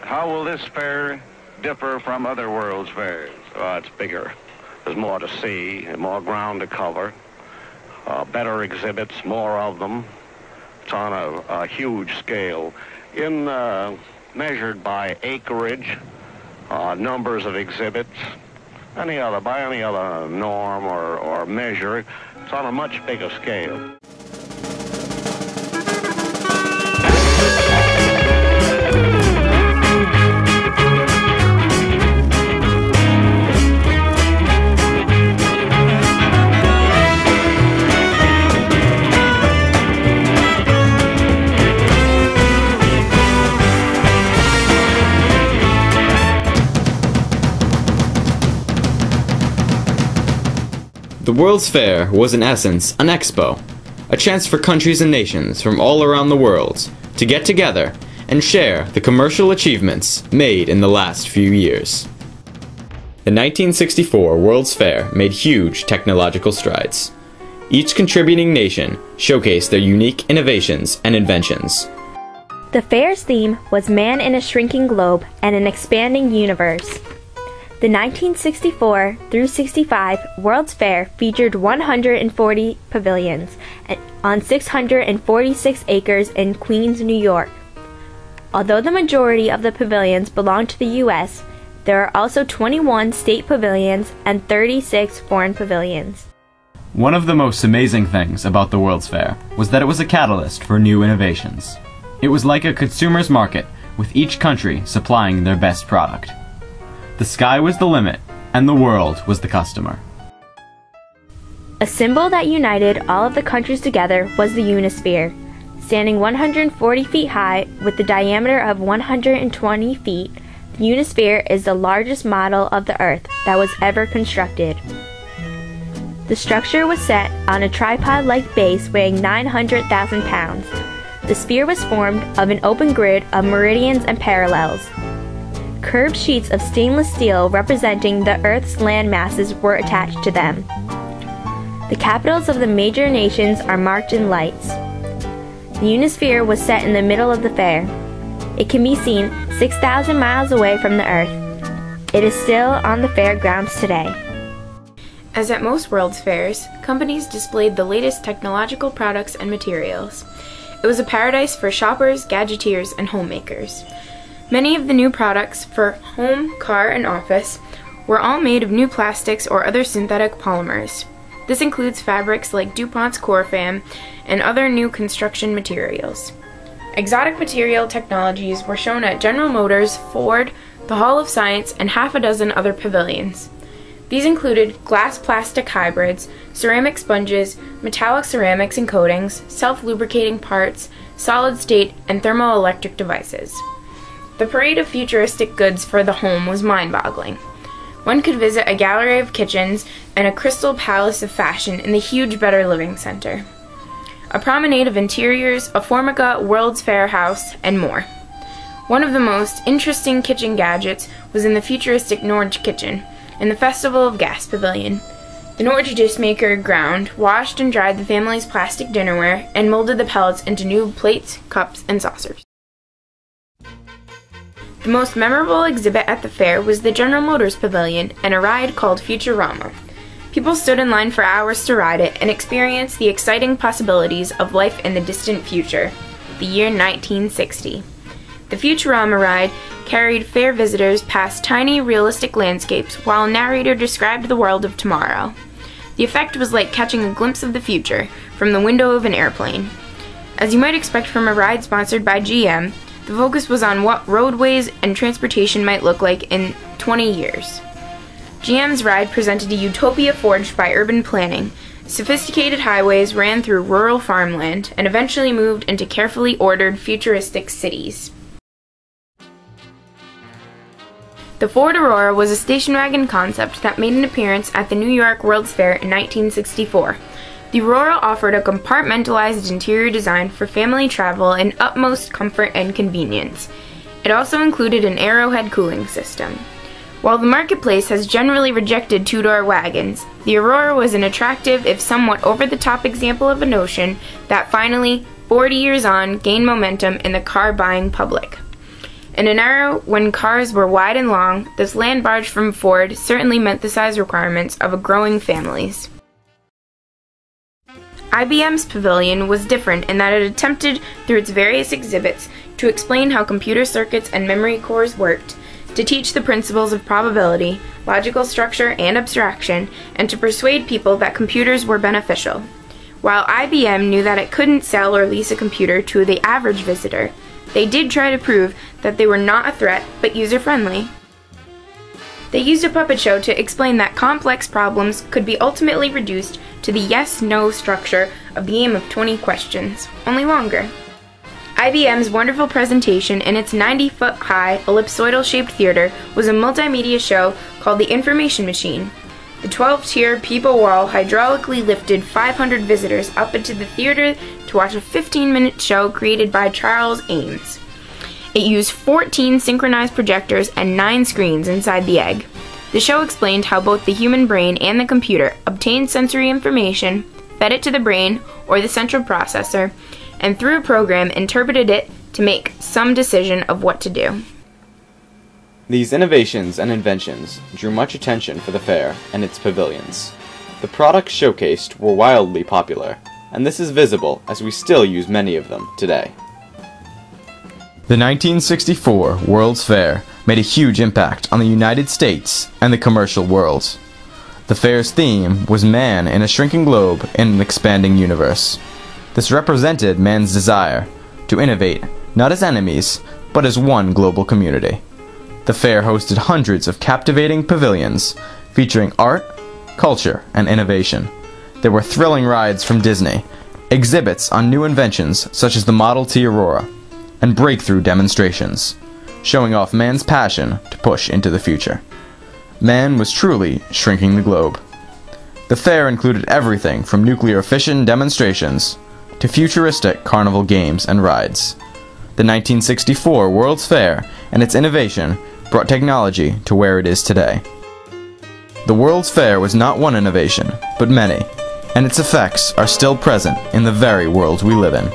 How will this fair differ from other World's Fairs? It's bigger. There's more to see and more ground to cover. Better exhibits, more of them. It's on a huge scale. Measured by acreage, numbers of exhibits, by any other norm or measure, it's on a much bigger scale. The World's Fair was in essence an expo, a chance for countries and nations from all around the world to get together and share the commercial achievements made in the last few years. The 1964 World's Fair made huge technological strides. Each contributing nation showcased their unique innovations and inventions. The fair's theme was Man in a Shrinking Globe and an Expanding Universe. The 1964 through 65 World's Fair featured 140 pavilions on 646 acres in Queens, New York. Although the majority of the pavilions belong to the U.S., there are also 21 state pavilions and 36 foreign pavilions. One of the most amazing things about the World's Fair was that it was a catalyst for new innovations. It was like a consumer's market, with each country supplying their best product. The sky was the limit, and the world was the customer. A symbol that united all of the countries together was the Unisphere. Standing 140 feet high with the diameter of 120 feet, the Unisphere is the largest model of the Earth that was ever constructed. The structure was set on a tripod-like base weighing 900,000 pounds. The sphere was formed of an open grid of meridians and parallels. Curved sheets of stainless steel representing the Earth's land masses were attached to them. The capitals of the major nations are marked in lights. The Unisphere was set in the middle of the fair. It can be seen 6,000 miles away from the Earth. It is still on the fairgrounds today. As at most World's Fairs, companies displayed the latest technological products and materials. It was a paradise for shoppers, gadgeteers, and homemakers. Many of the new products for home, car, and office were all made of new plastics or other synthetic polymers. This includes fabrics like DuPont's Corfam and other new construction materials. Exotic material technologies were shown at General Motors, Ford, the Hall of Science, and half a dozen other pavilions. These included glass-plastic hybrids, ceramic sponges, metallic ceramics and coatings, self-lubricating parts, solid-state, and thermoelectric devices. The parade of futuristic goods for the home was mind-boggling. One could visit a gallery of kitchens and a crystal palace of fashion in the huge Better Living Center, a promenade of interiors, a Formica World's Fair house, and more. One of the most interesting kitchen gadgets was in the futuristic Norge kitchen in the Festival of Gas Pavilion. The Norge dish maker ground, washed and dried the family's plastic dinnerware, and molded the pellets into new plates, cups, and saucers. The most memorable exhibit at the fair was the General Motors Pavilion and a ride called Futurama. People stood in line for hours to ride it and experience the exciting possibilities of life in the distant future, the year 1960. The Futurama ride carried fair visitors past tiny, realistic landscapes while a narrator described the world of tomorrow. The effect was like catching a glimpse of the future from the window of an airplane. As you might expect from a ride sponsored by GM, the focus was on what roadways and transportation might look like in 20 years. GM's ride presented a utopia forged by urban planning. Sophisticated highways ran through rural farmland and eventually moved into carefully ordered futuristic cities. The Ford Aurora was a station wagon concept that made an appearance at the New York World's Fair in 1964. The Aurora offered a compartmentalized interior design for family travel in utmost comfort and convenience. It also included an Arrowhead cooling system. While the marketplace has generally rejected two-door wagons, the Aurora was an attractive, if somewhat over-the-top example of a notion that finally, 40 years on, gained momentum in the car-buying public. In an era when cars were wide and long, this land barge from Ford certainly met the size requirements of a growing families. IBM's pavilion was different in that it attempted, through its various exhibits, to explain how computer circuits and memory cores worked, to teach the principles of probability, logical structure, and abstraction, and to persuade people that computers were beneficial. While IBM knew that it couldn't sell or lease a computer to the average visitor, they did try to prove that they were not a threat, but user-friendly. They used a puppet show to explain that complex problems could be ultimately reduced to the yes-no structure of the game of 20 questions, only longer. IBM's wonderful presentation in its 90-foot-high, ellipsoidal-shaped theater was a multimedia show called The Information Machine. The 12-tier people wall hydraulically lifted 500 visitors up into the theater to watch a 15-minute show created by Charles Ames. It used 14 synchronized projectors and 9 screens inside the egg. The show explained how both the human brain and the computer obtained sensory information, fed it to the brain, or the central processor, and through a program interpreted it to make some decision of what to do. These innovations and inventions drew much attention for the fair and its pavilions. The products showcased were wildly popular, and this is visible as we still use many of them today. The 1964 World's Fair made a huge impact on the United States and the commercial world. The fair's theme was man in a shrinking globe in an expanding universe. This represented man's desire to innovate, not as enemies, but as one global community. The fair hosted hundreds of captivating pavilions featuring art, culture, and innovation. There were thrilling rides from Disney, exhibits on new inventions such as the Model T Aurora, and breakthrough demonstrations, showing off man's passion to push into the future. Man was truly shrinking the globe. The fair included everything from nuclear fission demonstrations to futuristic carnival games and rides. The 1964 World's Fair and its innovation brought technology to where it is today. The World's Fair was not one innovation, but many, and its effects are still present in the very world we live in.